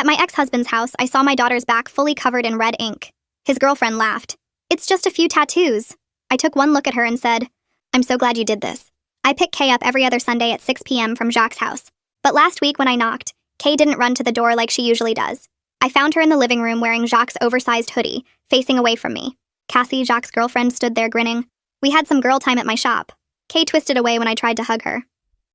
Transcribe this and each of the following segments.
my ex-husband's house, I saw my daughter's back fully covered in red ink. His girlfriend laughed. It's just a few tattoos. I took one look at her and said, I'm so glad you did this. I pick Kay up every other Sunday at 6 p.m. from Jacques' house. But last week when I knocked, Kay didn't run to the door like she usually does. I found her in the living room wearing Jacques' oversized hoodie, facing away from me. Cassie, Jacques' girlfriend, stood there grinning. We had some girl time at my shop. Kay twisted away when I tried to hug her.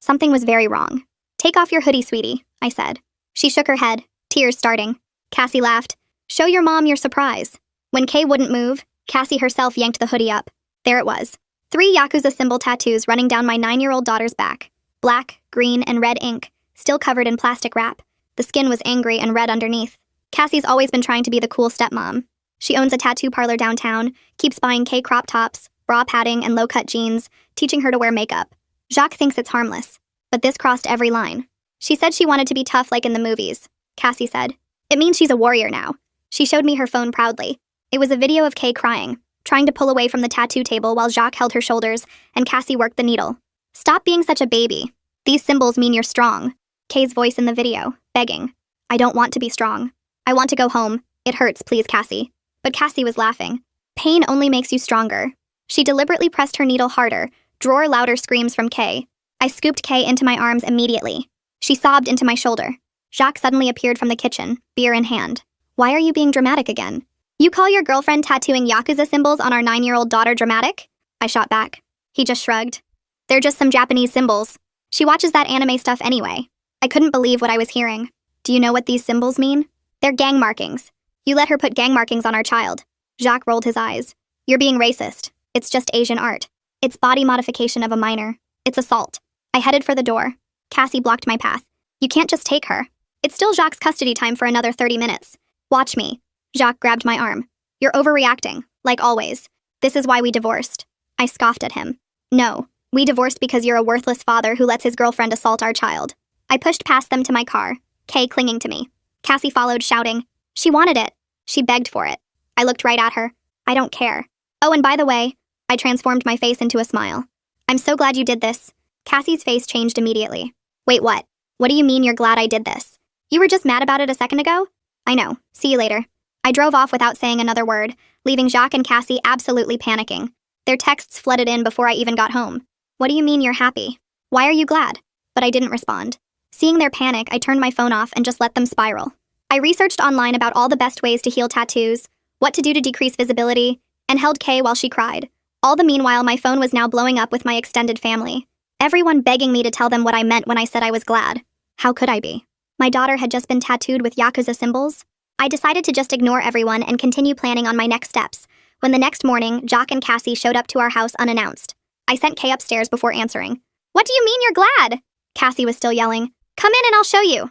Something was very wrong. Take off your hoodie, sweetie, I said. She shook her head, tears starting. Cassie laughed. Show your mom your surprise. When Kay wouldn't move, Cassie herself yanked the hoodie up. There it was. 3 Yakuza symbol tattoos running down my 9-year-old daughter's back. Black, green, and red ink, still covered in plastic wrap. The skin was angry and red underneath. Cassie's always been trying to be the cool stepmom. She owns a tattoo parlor downtown, keeps buying Kay crop tops, bra padding, and low-cut jeans, teaching her to wear makeup. Jacques thinks it's harmless. But this crossed every line. She said she wanted to be tough like in the movies. Cassie said, it means she's a warrior now. She showed me her phone proudly. It was a video of Kay crying, trying to pull away from the tattoo table while Jacques held her shoulders and Cassie worked the needle. Stop being such a baby. These symbols mean you're strong. Kay's voice in the video, begging. I don't want to be strong. I want to go home. It hurts, please, Cassie. But Cassie was laughing. Pain only makes you stronger. She deliberately pressed her needle harder, drawer louder screams from Kay. I scooped Kay into my arms immediately. She sobbed into my shoulder. Jacques suddenly appeared from the kitchen, beer in hand. Why are you being dramatic again? You call your girlfriend tattooing Yakuza symbols on our 9-year-old daughter dramatic? I shot back. He just shrugged. They're just some Japanese symbols. She watches that anime stuff anyway. I couldn't believe what I was hearing. Do you know what these symbols mean? They're gang markings. You let her put gang markings on our child. Jacques rolled his eyes. You're being racist. It's just Asian art. It's body modification of a minor. It's assault. I headed for the door. Cassie blocked my path. You can't just take her. It's still Jacques' custody time for another 30 minutes. Watch me. Jacques grabbed my arm. You're overreacting, like always. This is why we divorced. I scoffed at him. No, we divorced because you're a worthless father who lets his girlfriend assault our child. I pushed past them to my car, Kay clinging to me. Cassie followed, shouting. She wanted it. She begged for it. I looked right at her. I don't care. Oh, and by the way, I transformed my face into a smile. I'm so glad you did this. Cassie's face changed immediately. Wait, what? What do you mean you're glad I did this? You were just mad about it a second ago? I know. See you later. I drove off without saying another word, leaving Jacques and Cassie absolutely panicking. Their texts flooded in before I even got home. What do you mean you're happy? Why are you glad? But I didn't respond. Seeing their panic, I turned my phone off and just let them spiral. I researched online about all the best ways to heal tattoos, what to do to decrease visibility, and held Kay while she cried. All the meanwhile, my phone was now blowing up with my extended family. Everyone begging me to tell them what I meant when I said I was glad. How could I be? My daughter had just been tattooed with Yakuza symbols. I decided to just ignore everyone and continue planning on my next steps, when the next morning, Jacques and Cassie showed up to our house unannounced. I sent Kay upstairs before answering. What do you mean you're glad? Cassie was still yelling. Come in and I'll show you.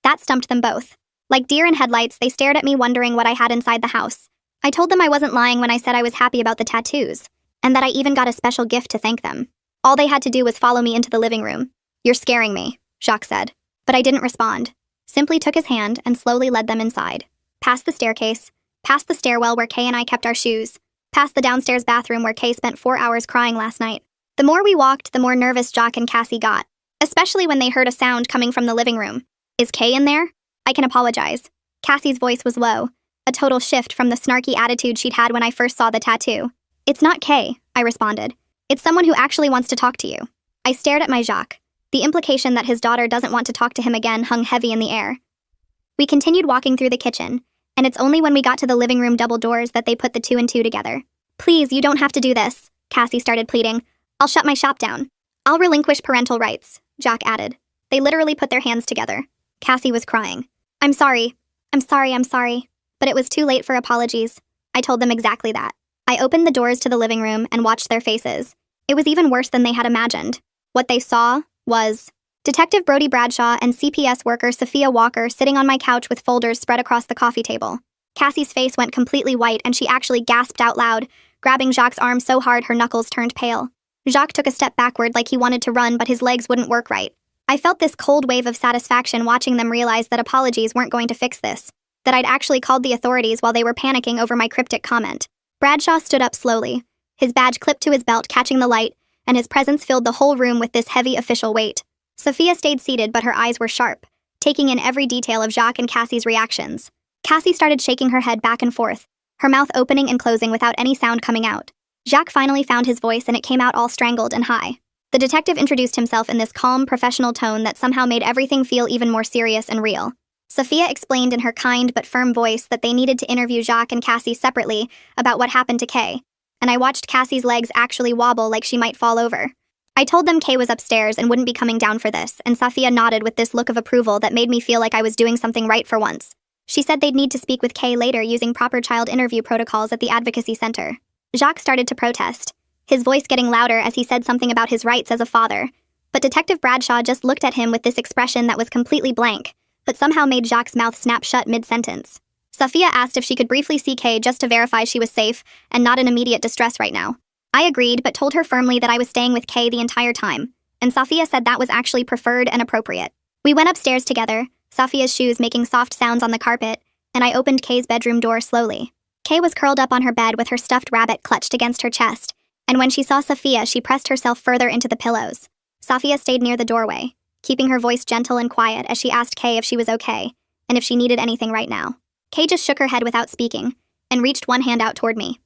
That stumped them both. Like deer in headlights, they stared at me wondering what I had inside the house. I told them I wasn't lying when I said I was happy about the tattoos, and that I even got a special gift to thank them. All they had to do was follow me into the living room. You're scaring me, Jacques said. But I didn't respond. Simply took his hand and slowly led them inside. Past the staircase, past the stairwell where Kay and I kept our shoes, past the downstairs bathroom where Kay spent 4 hours crying last night. The more we walked, the more nervous Jacques and Cassie got, especially when they heard a sound coming from the living room. Is Kay in there? I can apologize. Cassie's voice was low, a total shift from the snarky attitude she'd had when I first saw the tattoo. It's not Kay, I responded. It's someone who actually wants to talk to you. I stared at my Jacques. The implication that his daughter doesn't want to talk to him again hung heavy in the air. We continued walking through the kitchen, and it's only when we got to the living room double doors that they put the 2 and 2 together. Please, you don't have to do this, Cassie started pleading. I'll shut my shop down. I'll relinquish parental rights, Jacques added. They literally put their hands together. Cassie was crying. I'm sorry. But it was too late for apologies. I told them exactly that. I opened the doors to the living room and watched their faces. It was even worse than they had imagined. What they saw was Detective Brody Bradshaw and CPS worker Sophia Walker sitting on my couch with folders spread across the coffee table. Cassie's face went completely white and she actually gasped out loud, grabbing Jacques' arm so hard her knuckles turned pale. Jacques took a step backward like he wanted to run, but his legs wouldn't work right. I felt this cold wave of satisfaction watching them realize that apologies weren't going to fix this, that I'd actually called the authorities while they were panicking over my cryptic comment. Bradshaw stood up slowly, his badge clipped to his belt catching the light, and his presence filled the whole room with this heavy official weight. Sophia stayed seated, but her eyes were sharp, taking in every detail of Jacques and Cassie's reactions. Cassie started shaking her head back and forth, her mouth opening and closing without any sound coming out. Jacques finally found his voice and it came out all strangled and high. The detective introduced himself in this calm, professional tone that somehow made everything feel even more serious and real. Sophia explained in her kind but firm voice that they needed to interview Jacques and Cassie separately about what happened to Kay, and I watched Cassie's legs actually wobble like she might fall over. I told them Kay was upstairs and wouldn't be coming down for this, and Sophia nodded with this look of approval that made me feel like I was doing something right for once. She said they'd need to speak with Kay later using proper child interview protocols at the advocacy center. Jacques started to protest, his voice getting louder as he said something about his rights as a father. But Detective Bradshaw just looked at him with this expression that was completely blank, but somehow made Jacques' mouth snap shut mid-sentence. Sophia asked if she could briefly see Kay just to verify she was safe and not in immediate distress right now. I agreed, but told her firmly that I was staying with Kay the entire time, and Sophia said that was actually preferred and appropriate. We went upstairs together, Sophia's shoes making soft sounds on the carpet, and I opened Kay's bedroom door slowly. Kay was curled up on her bed with her stuffed rabbit clutched against her chest, and when she saw Sophia, she pressed herself further into the pillows. Sophia stayed near the doorway, keeping her voice gentle and quiet as she asked Kay if she was okay, and if she needed anything right now. Kay just shook her head without speaking, and reached one hand out toward me.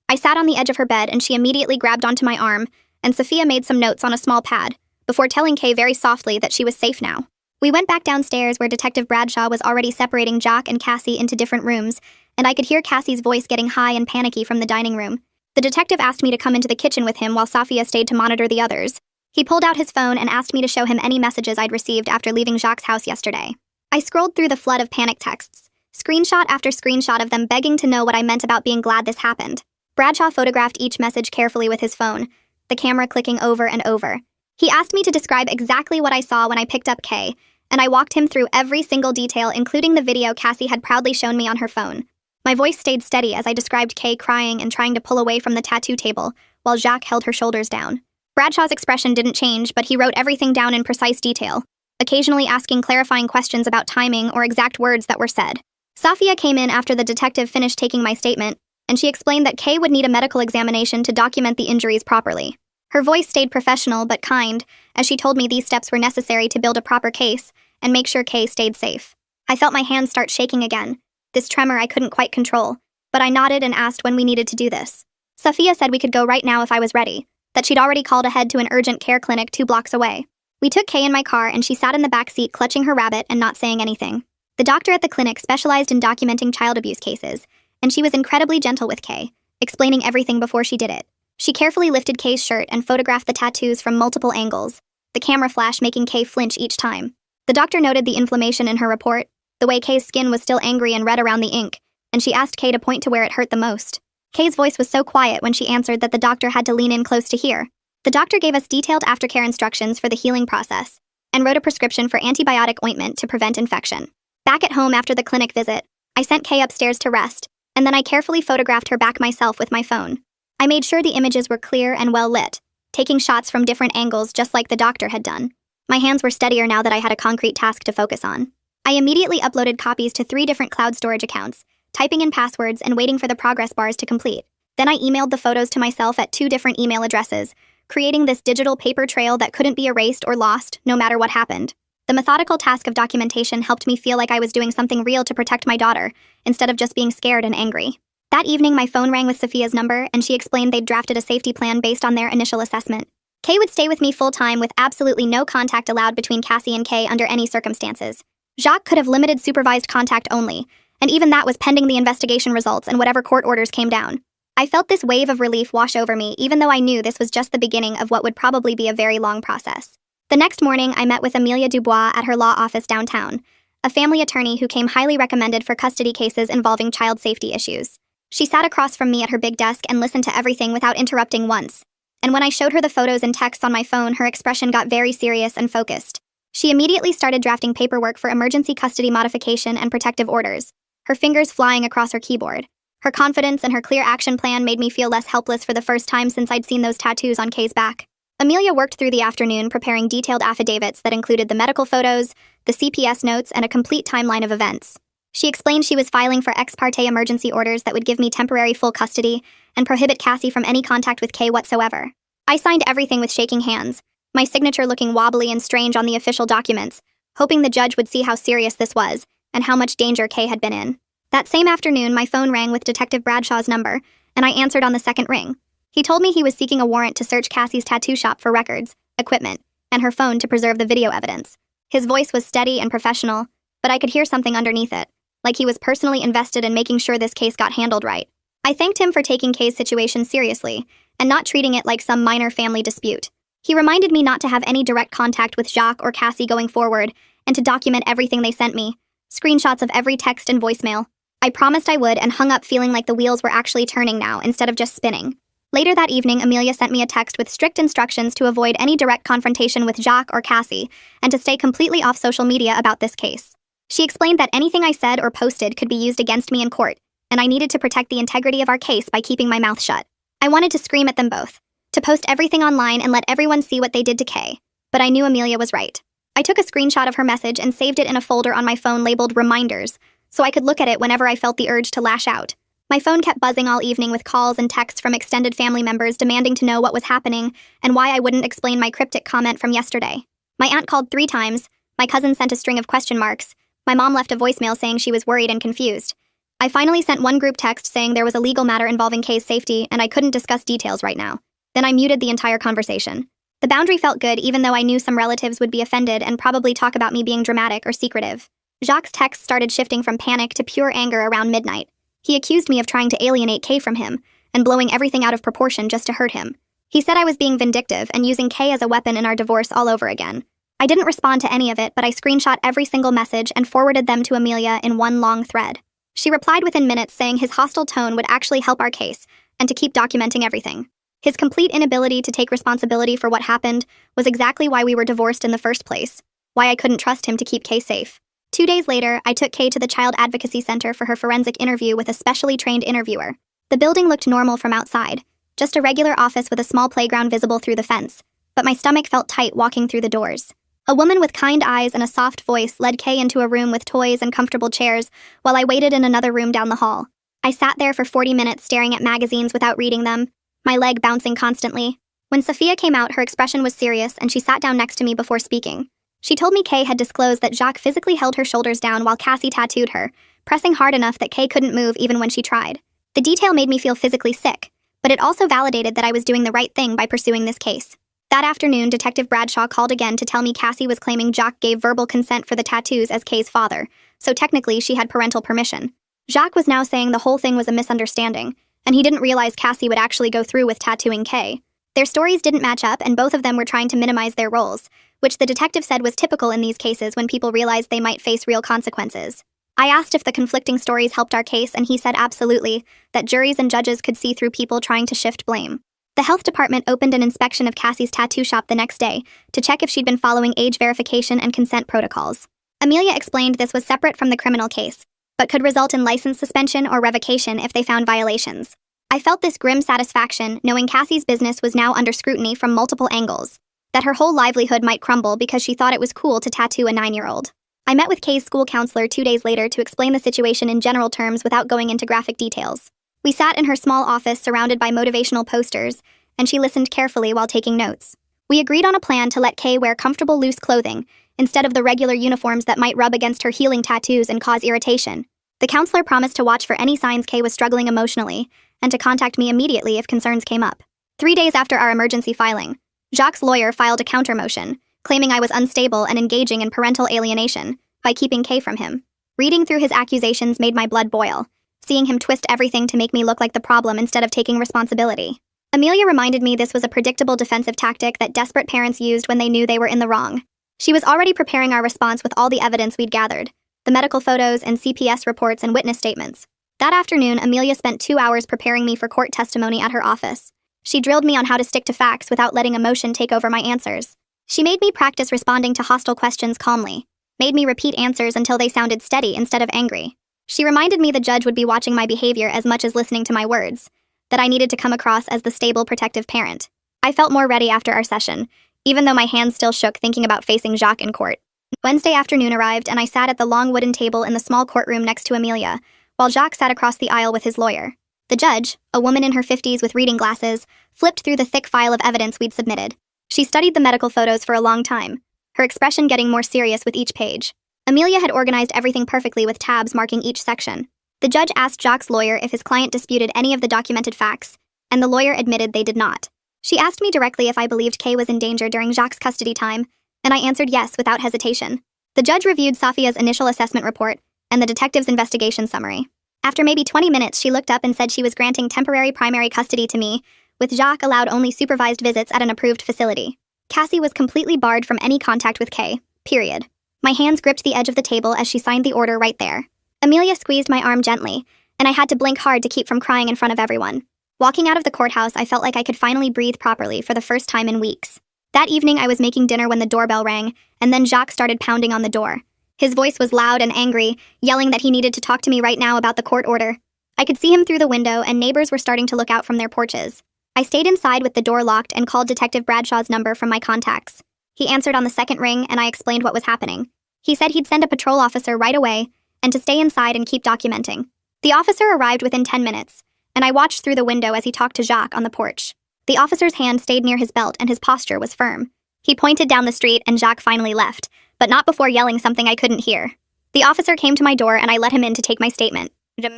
I sat on the edge of her bed, and she immediately grabbed onto my arm, and Sophia made some notes on a small pad, before telling Kay very softly that she was safe now. We went back downstairs where Detective Bradshaw was already separating Jacques and Cassie into different rooms, and I could hear Cassie's voice getting high and panicky from the dining room. The detective asked me to come into the kitchen with him while Sophia stayed to monitor the others. He pulled out his phone and asked me to show him any messages I'd received after leaving Jacques' house yesterday. I scrolled through the flood of panic texts, screenshot after screenshot of them begging to know what I meant about being glad this happened. Bradshaw photographed each message carefully with his phone, the camera clicking over and over. He asked me to describe exactly what I saw when I picked up Kay, and I walked him through every single detail, including the video Cassie had proudly shown me on her phone. My voice stayed steady as I described Kay crying and trying to pull away from the tattoo table, while Jacques held her shoulders down. Bradshaw's expression didn't change, but he wrote everything down in precise detail, occasionally asking clarifying questions about timing or exact words that were said. Sophia came in after the detective finished taking my statement, and she explained that Kay would need a medical examination to document the injuries properly. Her voice stayed professional but kind, as she told me these steps were necessary to build a proper case and make sure Kay stayed safe. I felt my hands start shaking again, this tremor I couldn't quite control, but I nodded and asked when we needed to do this. Sophia said we could go right now if I was ready, that she'd already called ahead to an urgent care clinic 2 blocks away. We took Kay in my car and she sat in the back seat clutching her rabbit and not saying anything. The doctor at the clinic specialized in documenting child abuse cases, and she was incredibly gentle with Kay, explaining everything before she did it. She carefully lifted Kay's shirt and photographed the tattoos from multiple angles, the camera flash making Kay flinch each time. The doctor noted the inflammation in her report, the way Kay's skin was still angry and red around the ink, and she asked Kay to point to where it hurt the most. Kay's voice was so quiet when she answered that the doctor had to lean in close to hear. The doctor gave us detailed aftercare instructions for the healing process, and wrote a prescription for antibiotic ointment to prevent infection. Back at home after the clinic visit, I sent Kay upstairs to rest, and then I carefully photographed her back myself with my phone. I made sure the images were clear and well lit, taking shots from different angles just like the doctor had done. My hands were steadier now that I had a concrete task to focus on. I immediately uploaded copies to 3 different cloud storage accounts, typing in passwords and waiting for the progress bars to complete. Then I emailed the photos to myself at 2 different email addresses, creating this digital paper trail that couldn't be erased or lost, no matter what happened. The methodical task of documentation helped me feel like I was doing something real to protect my daughter, instead of just being scared and angry. That evening, my phone rang with Sophia's number, and she explained they'd drafted a safety plan based on their initial assessment. Kay would stay with me full-time with absolutely no contact allowed between Cassie and Kay under any circumstances. Jacques could have limited supervised contact only, and even that was pending the investigation results and whatever court orders came down. I felt this wave of relief wash over me, even though I knew this was just the beginning of what would probably be a very long process. The next morning, I met with Amelia Dubois at her law office downtown, a family attorney who came highly recommended for custody cases involving child safety issues. She sat across from me at her big desk and listened to everything without interrupting once. And when I showed her the photos and texts on my phone, her expression got very serious and focused. She immediately started drafting paperwork for emergency custody modification and protective orders, her fingers flying across her keyboard. Her confidence and her clear action plan made me feel less helpless for the first time since I'd seen those tattoos on Kay's back. Amelia worked through the afternoon preparing detailed affidavits that included the medical photos, the CPS notes, and a complete timeline of events. She explained she was filing for ex parte emergency orders that would give me temporary full custody and prohibit Cassie from any contact with Kay whatsoever. I signed everything with shaking hands, my signature looking wobbly and strange on the official documents, hoping the judge would see how serious this was and how much danger Kay had been in. That same afternoon, my phone rang with Detective Bradshaw's number, and I answered on the second ring. He told me he was seeking a warrant to search Cassie's tattoo shop for records, equipment, and her phone to preserve the video evidence. His voice was steady and professional, but I could hear something underneath it, like he was personally invested in making sure this case got handled right. I thanked him for taking Kay's situation seriously and not treating it like some minor family dispute. He reminded me not to have any direct contact with Jacques or Cassie going forward and to document everything they sent me, screenshots of every text and voicemail. I promised I would and hung up feeling like the wheels were actually turning now instead of just spinning. Later that evening, Amelia sent me a text with strict instructions to avoid any direct confrontation with Jacques or Cassie and to stay completely off social media about this case. She explained that anything I said or posted could be used against me in court, and I needed to protect the integrity of our case by keeping my mouth shut. I wanted to scream at them both, to post everything online and let everyone see what they did to Kay, but I knew Amelia was right. I took a screenshot of her message and saved it in a folder on my phone labeled Reminders, so I could look at it whenever I felt the urge to lash out. My phone kept buzzing all evening with calls and texts from extended family members demanding to know what was happening and why I wouldn't explain my cryptic comment from yesterday. My aunt called 3 times, my cousin sent a string of question marks, my mom left a voicemail saying she was worried and confused. I finally sent one group text saying there was a legal matter involving Kay's safety and I couldn't discuss details right now. Then I muted the entire conversation. The boundary felt good even though I knew some relatives would be offended and probably talk about me being dramatic or secretive. Jacques' texts started shifting from panic to pure anger around midnight. He accused me of trying to alienate Kay from him and blowing everything out of proportion just to hurt him. He said I was being vindictive and using Kay as a weapon in our divorce all over again. I didn't respond to any of it, but I screenshot every single message and forwarded them to Amelia in one long thread. She replied within minutes saying his hostile tone would actually help our case and to keep documenting everything. His complete inability to take responsibility for what happened was exactly why we were divorced in the first place, why I couldn't trust him to keep Kay safe. 2 days later, I took Kay to the Child Advocacy Center for her forensic interview with a specially trained interviewer. The building looked normal from outside, just a regular office with a small playground visible through the fence, but my stomach felt tight walking through the doors. A woman with kind eyes and a soft voice led Kay into a room with toys and comfortable chairs while I waited in another room down the hall. I sat there for 40 minutes staring at magazines without reading them, my leg bouncing constantly. When Sophia came out, her expression was serious and she sat down next to me before speaking. She told me Kay had disclosed that Jacques physically held her shoulders down while Cassie tattooed her, pressing hard enough that Kay couldn't move even when she tried. The detail made me feel physically sick, but it also validated that I was doing the right thing by pursuing this case. That afternoon, Detective Bradshaw called again to tell me Cassie was claiming Jacques gave verbal consent for the tattoos as Kay's father, so technically she had parental permission. Jacques was now saying the whole thing was a misunderstanding, and he didn't realize Cassie would actually go through with tattooing Kay. Their stories didn't match up, and both of them were trying to minimize their roles, which the detective said was typical in these cases when people realized they might face real consequences. I asked if the conflicting stories helped our case, and he said absolutely, that juries and judges could see through people trying to shift blame. The health department opened an inspection of Cassie's tattoo shop the next day to check if she'd been following age verification and consent protocols. Amelia explained this was separate from the criminal case, but could result in license suspension or revocation if they found violations. I felt this grim satisfaction knowing Cassie's business was now under scrutiny from multiple angles, that her whole livelihood might crumble because she thought it was cool to tattoo a 9-year-old. I met with Kay's school counselor 2 days later to explain the situation in general terms without going into graphic details. We sat in her small office surrounded by motivational posters, and she listened carefully while taking notes. We agreed on a plan to let Kay wear comfortable loose clothing instead of the regular uniforms that might rub against her healing tattoos and cause irritation. The counselor promised to watch for any signs Kay was struggling emotionally and to contact me immediately if concerns came up. 3 days after our emergency filing, Jacques' lawyer filed a counter motion, claiming I was unstable and engaging in parental alienation by keeping Kay from him. Reading through his accusations made my blood boil, seeing him twist everything to make me look like the problem instead of taking responsibility. Amelia reminded me this was a predictable defensive tactic that desperate parents used when they knew they were in the wrong. She was already preparing our response with all the evidence we'd gathered, the medical photos and CPS reports and witness statements. That afternoon, Amelia spent 2 hours preparing me for court testimony at her office. She drilled me on how to stick to facts without letting emotion take over my answers. She made me practice responding to hostile questions calmly, made me repeat answers until they sounded steady instead of angry. She reminded me the judge would be watching my behavior as much as listening to my words, that I needed to come across as the stable, protective parent. I felt more ready after our session, even though my hands still shook thinking about facing Jacques in court. Wednesday afternoon arrived, and I sat at the long wooden table in the small courtroom next to Amelia, while Jacques sat across the aisle with his lawyer. The judge, a woman in her 50s with reading glasses, flipped through the thick file of evidence we'd submitted. She studied the medical photos for a long time, her expression getting more serious with each page. Amelia had organized everything perfectly with tabs marking each section. The judge asked Jacques' lawyer if his client disputed any of the documented facts, and the lawyer admitted they did not. She asked me directly if I believed Kay was in danger during Jacques' custody time, and I answered yes without hesitation. The judge reviewed Safia's initial assessment report and the detective's investigation summary. After maybe 20 minutes, she looked up and said she was granting temporary primary custody to me, with Jacques allowed only supervised visits at an approved facility. Cassie was completely barred from any contact with Kay, period. My hands gripped the edge of the table as she signed the order right there. Amelia squeezed my arm gently, and I had to blink hard to keep from crying in front of everyone. Walking out of the courthouse, I felt like I could finally breathe properly for the first time in weeks. That evening, I was making dinner when the doorbell rang, and then Jacques started pounding on the door. His voice was loud and angry, yelling that he needed to talk to me right now about the court order. I could see him through the window, and neighbors were starting to look out from their porches. I stayed inside with the door locked and called Detective Bradshaw's number from my contacts. He answered on the second ring, and I explained what was happening. He said he'd send a patrol officer right away, and to stay inside and keep documenting. The officer arrived within 10 minutes, and I watched through the window as he talked to Jacques on the porch. The officer's hand stayed near his belt, and his posture was firm. He pointed down the street, and Jacques finally left, but not before yelling something I couldn't hear. The officer came to my door, and I let him in to take my statement.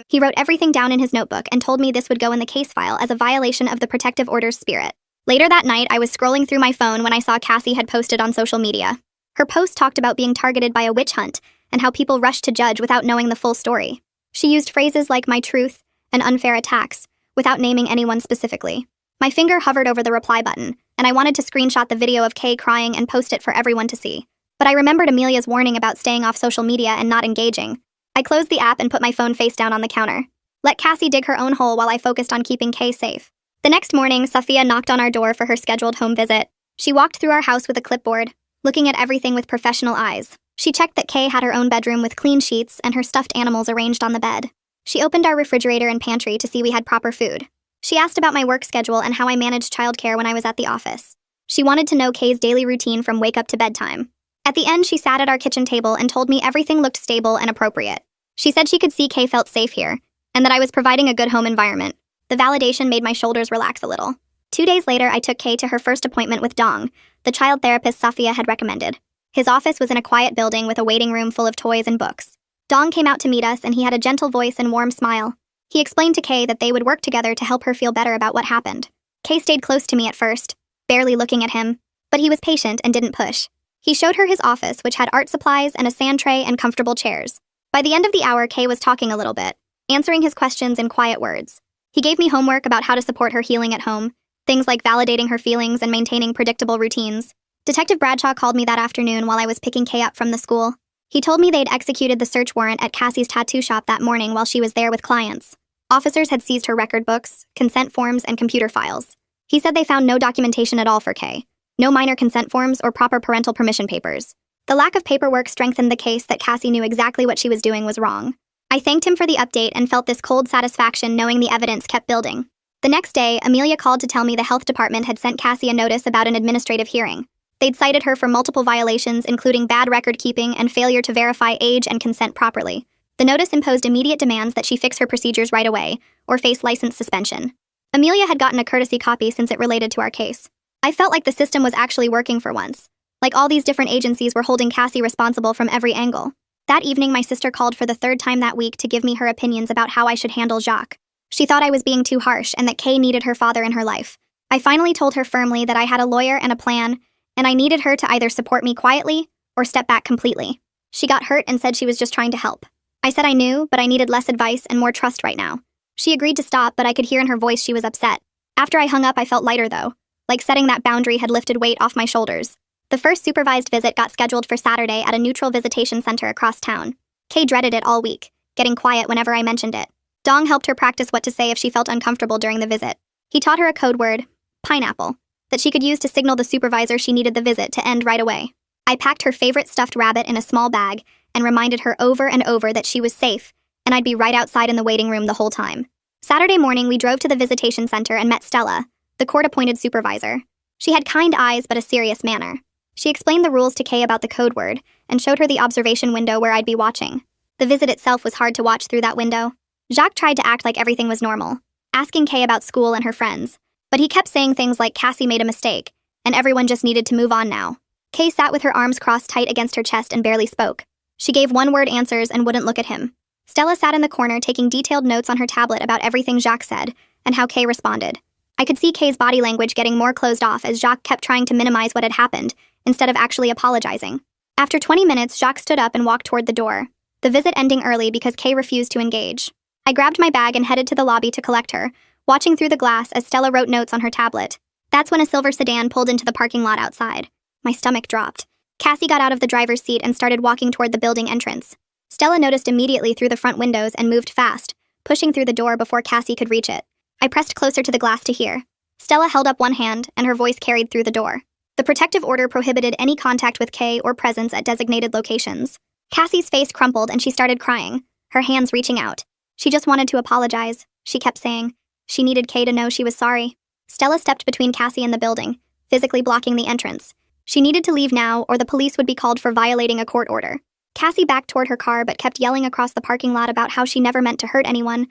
He wrote everything down in his notebook and told me this would go in the case file as a violation of the protective order's spirit. Later that night, I was scrolling through my phone when I saw Cassie had posted on social media. Her post talked about being targeted by a witch hunt and how people rushed to judge without knowing the full story. She used phrases like my truth and unfair attacks, without naming anyone specifically. My finger hovered over the reply button, and I wanted to screenshot the video of Kay crying and post it for everyone to see. But I remembered Amelia's warning about staying off social media and not engaging. I closed the app and put my phone face down on the counter. Let Cassie dig her own hole while I focused on keeping Kay safe. The next morning, Safia knocked on our door for her scheduled home visit. She walked through our house with a clipboard, looking at everything with professional eyes. She checked that Kay had her own bedroom with clean sheets and her stuffed animals arranged on the bed. She opened our refrigerator and pantry to see we had proper food. She asked about my work schedule and how I managed childcare when I was at the office. She wanted to know Kay's daily routine from wake up to bedtime. At the end, she sat at our kitchen table and told me everything looked stable and appropriate. She said she could see Kay felt safe here, and that I was providing a good home environment. The validation made my shoulders relax a little. 2 days later, I took Kay to her first appointment with Dong, the child therapist Safia had recommended. His office was in a quiet building with a waiting room full of toys and books. Dong came out to meet us, and he had a gentle voice and warm smile. He explained to Kay that they would work together to help her feel better about what happened. Kay stayed close to me at first, barely looking at him, but he was patient and didn't push. He showed her his office, which had art supplies and a sand tray and comfortable chairs. By the end of the hour, Kay was talking a little bit, answering his questions in quiet words. He gave me homework about how to support her healing at home, things like validating her feelings and maintaining predictable routines. Detective Bradshaw called me that afternoon while I was picking Kay up from the school. He told me they'd executed the search warrant at Cassie's tattoo shop that morning while she was there with clients. Officers had seized her record books, consent forms, and computer files. He said they found no documentation at all for Kay. No minor consent forms or proper parental permission papers. The lack of paperwork strengthened the case that Cassie knew exactly what she was doing was wrong. I thanked him for the update and felt this cold satisfaction knowing the evidence kept building. The next day, Amelia called to tell me the health department had sent Cassie a notice about an administrative hearing. They'd cited her for multiple violations, including bad record keeping and failure to verify age and consent properly. The notice imposed immediate demands that she fix her procedures right away, or face license suspension. Amelia had gotten a courtesy copy since it related to our case. I felt like the system was actually working for once. Like all these different agencies were holding Cassie responsible from every angle. That evening, my sister called for the third time that week to give me her opinions about how I should handle Jacques. She thought I was being too harsh and that Kay needed her father in her life. I finally told her firmly that I had a lawyer and a plan, and I needed her to either support me quietly or step back completely. She got hurt and said she was just trying to help. I said I knew, but I needed less advice and more trust right now. She agreed to stop, but I could hear in her voice she was upset. After I hung up, I felt lighter though, like setting that boundary had lifted weight off my shoulders. The first supervised visit got scheduled for Saturday at a neutral visitation center across town. Kay dreaded it all week, getting quiet whenever I mentioned it. Dong helped her practice what to say if she felt uncomfortable during the visit. He taught her a code word, pineapple, that she could use to signal the supervisor she needed the visit to end right away. I packed her favorite stuffed rabbit in a small bag and reminded her over and over that she was safe, and I'd be right outside in the waiting room the whole time. Saturday morning, we drove to the visitation center and met Stella, the court-appointed supervisor. She had kind eyes but a serious manner. She explained the rules to Kay about the code word and showed her the observation window where I'd be watching. The visit itself was hard to watch through that window. Jacques tried to act like everything was normal, asking Kay about school and her friends, but he kept saying things like Cassie made a mistake, and everyone just needed to move on now. Kay sat with her arms crossed tight against her chest and barely spoke. She gave one-word answers and wouldn't look at him. Stella sat in the corner taking detailed notes on her tablet about everything Jacques said and how Kay responded. I could see Kay's body language getting more closed off as Jacques kept trying to minimize what had happened instead of actually apologizing. After 20 minutes, Jacques stood up and walked toward the door, the visit ending early because Kay refused to engage. I grabbed my bag and headed to the lobby to collect her, watching through the glass as Stella wrote notes on her tablet. That's when a silver sedan pulled into the parking lot outside. My stomach dropped. Cassie got out of the driver's seat and started walking toward the building entrance. Stella noticed immediately through the front windows and moved fast, pushing through the door before Cassie could reach it. I pressed closer to the glass to hear. Stella held up one hand, and her voice carried through the door. The protective order prohibited any contact with Kay or presence at designated locations. Cassie's face crumpled and she started crying, her hands reaching out. She just wanted to apologize, she kept saying. She needed Kay to know she was sorry. Stella stepped between Cassie and the building, physically blocking the entrance. She needed to leave now or the police would be called for violating a court order. Cassie backed toward her car but kept yelling across the parking lot about how she never meant to hurt anyone,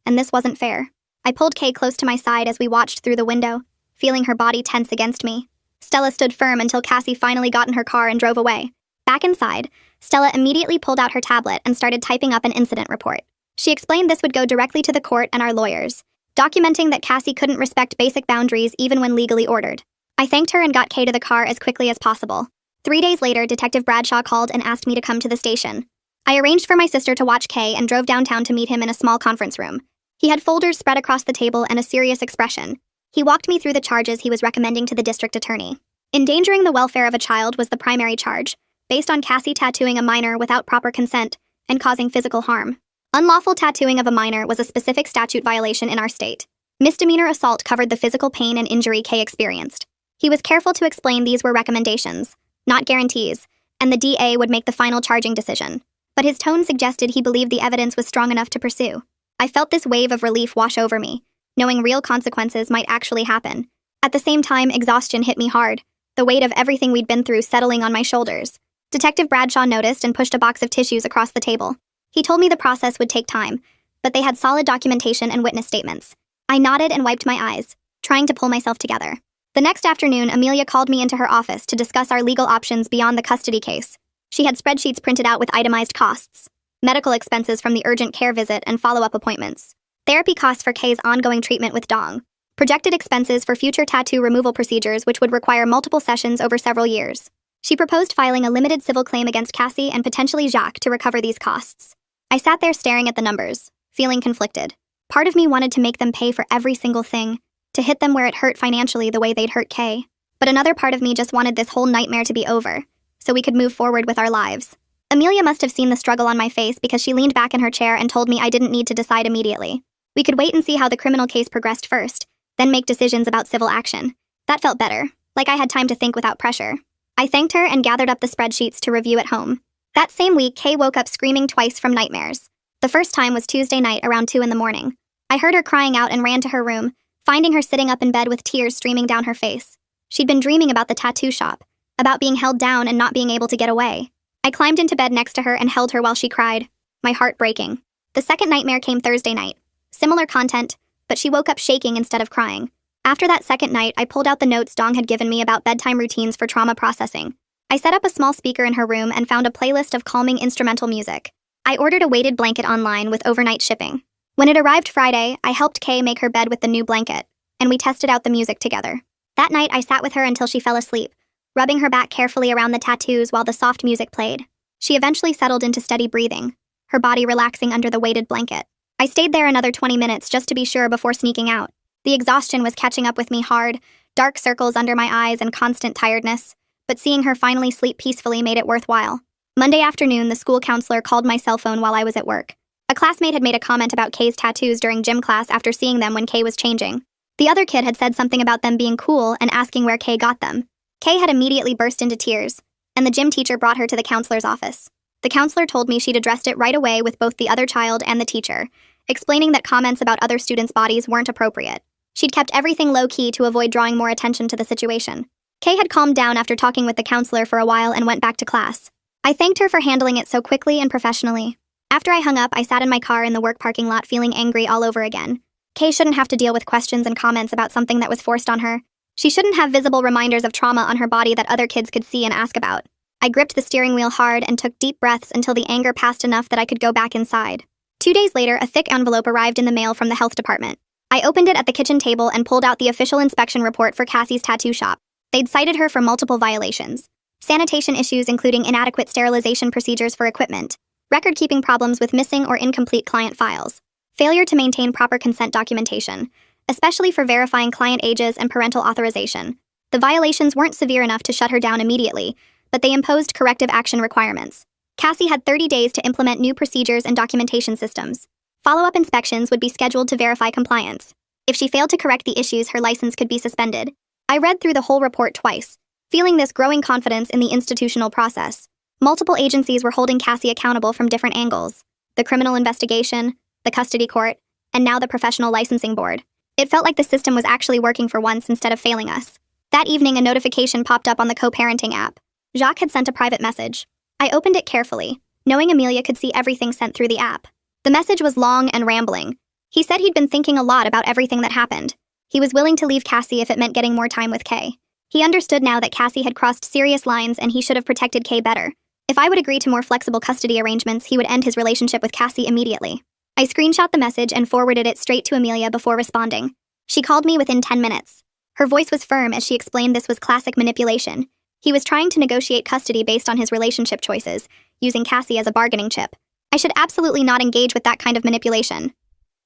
and this wasn't fair. I pulled Kay close to my side as we watched through the window, feeling her body tense against me. Stella stood firm until Cassie finally got in her car and drove away. Back inside, Stella immediately pulled out her tablet and started typing up an incident report. She explained this would go directly to the court and our lawyers, documenting that Cassie couldn't respect basic boundaries even when legally ordered. I thanked her and got Kay to the car as quickly as possible. 3 days later, Detective Bradshaw called and asked me to come to the station. I arranged for my sister to watch Kay and drove downtown to meet him in a small conference room. He had folders spread across the table and a serious expression. He walked me through the charges he was recommending to the district attorney. Endangering the welfare of a child was the primary charge, based on Cassie tattooing a minor without proper consent and causing physical harm. Unlawful tattooing of a minor was a specific statute violation in our state. Misdemeanor assault covered the physical pain and injury Kay experienced. He was careful to explain these were recommendations, not guarantees, and the DA would make the final charging decision. But his tone suggested he believed the evidence was strong enough to pursue. I felt this wave of relief wash over me, knowing real consequences might actually happen. At the same time, exhaustion hit me hard, the weight of everything we'd been through settling on my shoulders. Detective Bradshaw noticed and pushed a box of tissues across the table. He told me the process would take time, but they had solid documentation and witness statements. I nodded and wiped my eyes, trying to pull myself together. The next afternoon, Amelia called me into her office to discuss our legal options beyond the custody case. She had spreadsheets printed out with itemized costs, medical expenses from the urgent care visit and follow-up appointments, therapy costs for Kay's ongoing treatment with Dong, projected expenses for future tattoo removal procedures which would require multiple sessions over several years. She proposed filing a limited civil claim against Cassie and potentially Jacques to recover these costs. I sat there staring at the numbers, feeling conflicted. Part of me wanted to make them pay for every single thing, to hit them where it hurt financially the way they'd hurt Kay. But another part of me just wanted this whole nightmare to be over, so we could move forward with our lives. Amelia must have seen the struggle on my face because she leaned back in her chair and told me I didn't need to decide immediately. We could wait and see how the criminal case progressed first, then make decisions about civil action. That felt better, like I had time to think without pressure. I thanked her and gathered up the spreadsheets to review at home. That same week, Kay woke up screaming twice from nightmares. The first time was Tuesday night around 2 a.m. I heard her crying out and ran to her room, finding her sitting up in bed with tears streaming down her face. She'd been dreaming about the tattoo shop, about being held down and not being able to get away. I climbed into bed next to her and held her while she cried, my heart breaking. The second nightmare came Thursday night. Similar content, but she woke up shaking instead of crying. After that second night, I pulled out the notes Dong had given me about bedtime routines for trauma processing. I set up a small speaker in her room and found a playlist of calming instrumental music. I ordered a weighted blanket online with overnight shipping. When it arrived Friday, I helped Kay make her bed with the new blanket, and we tested out the music together. That night, I sat with her until she fell asleep, rubbing her back carefully around the tattoos while the soft music played. She eventually settled into steady breathing, her body relaxing under the weighted blanket. I stayed there another 20 minutes just to be sure before sneaking out. The exhaustion was catching up with me hard, dark circles under my eyes and constant tiredness, but seeing her finally sleep peacefully made it worthwhile. Monday afternoon, the school counselor called my cell phone while I was at work. A classmate had made a comment about Kay's tattoos during gym class after seeing them when Kay was changing. The other kid had said something about them being cool and asking where Kay got them. Kay had immediately burst into tears, and the gym teacher brought her to the counselor's office. The counselor told me she'd addressed it right away with both the other child and the teacher, explaining that comments about other students' bodies weren't appropriate. She'd kept everything low-key to avoid drawing more attention to the situation. Kay had calmed down after talking with the counselor for a while and went back to class. I thanked her for handling it so quickly and professionally. After I hung up, I sat in my car in the work parking lot feeling angry all over again. Kay shouldn't have to deal with questions and comments about something that was forced on her, She shouldn't have visible reminders of trauma on her body that other kids could see and ask about. I gripped the steering wheel hard and took deep breaths until the anger passed enough that I could go back inside. 2 days later, a thick envelope arrived in the mail from the health department. I opened it at the kitchen table and pulled out the official inspection report for Cassie's tattoo shop. They'd cited her for multiple violations. Sanitation issues including inadequate sterilization procedures for equipment, record-keeping problems with missing or incomplete client files, failure to maintain proper consent documentation, especially for verifying client ages and parental authorization. The violations weren't severe enough to shut her down immediately, but they imposed corrective action requirements. Cassie had 30 days to implement new procedures and documentation systems. Follow-up inspections would be scheduled to verify compliance. If she failed to correct the issues, her license could be suspended. I read through the whole report twice, feeling this growing confidence in the institutional process. Multiple agencies were holding Cassie accountable from different angles: the criminal investigation, the custody court, and now the professional licensing board. It felt like the system was actually working for once instead of failing us. That evening, a notification popped up on the co-parenting app. Jacques had sent a private message. I opened it carefully, knowing Amelia could see everything sent through the app. The message was long and rambling. He said he'd been thinking a lot about everything that happened. He was willing to leave Cassie if it meant getting more time with Kay. He understood now that Cassie had crossed serious lines and he should have protected Kay better. If I would agree to more flexible custody arrangements, he would end his relationship with Cassie immediately. I screenshot the message and forwarded it straight to Amelia before responding. She called me within 10 minutes. Her voice was firm as she explained this was classic manipulation. He was trying to negotiate custody based on his relationship choices, using Cassie as a bargaining chip. I should absolutely not engage with that kind of manipulation.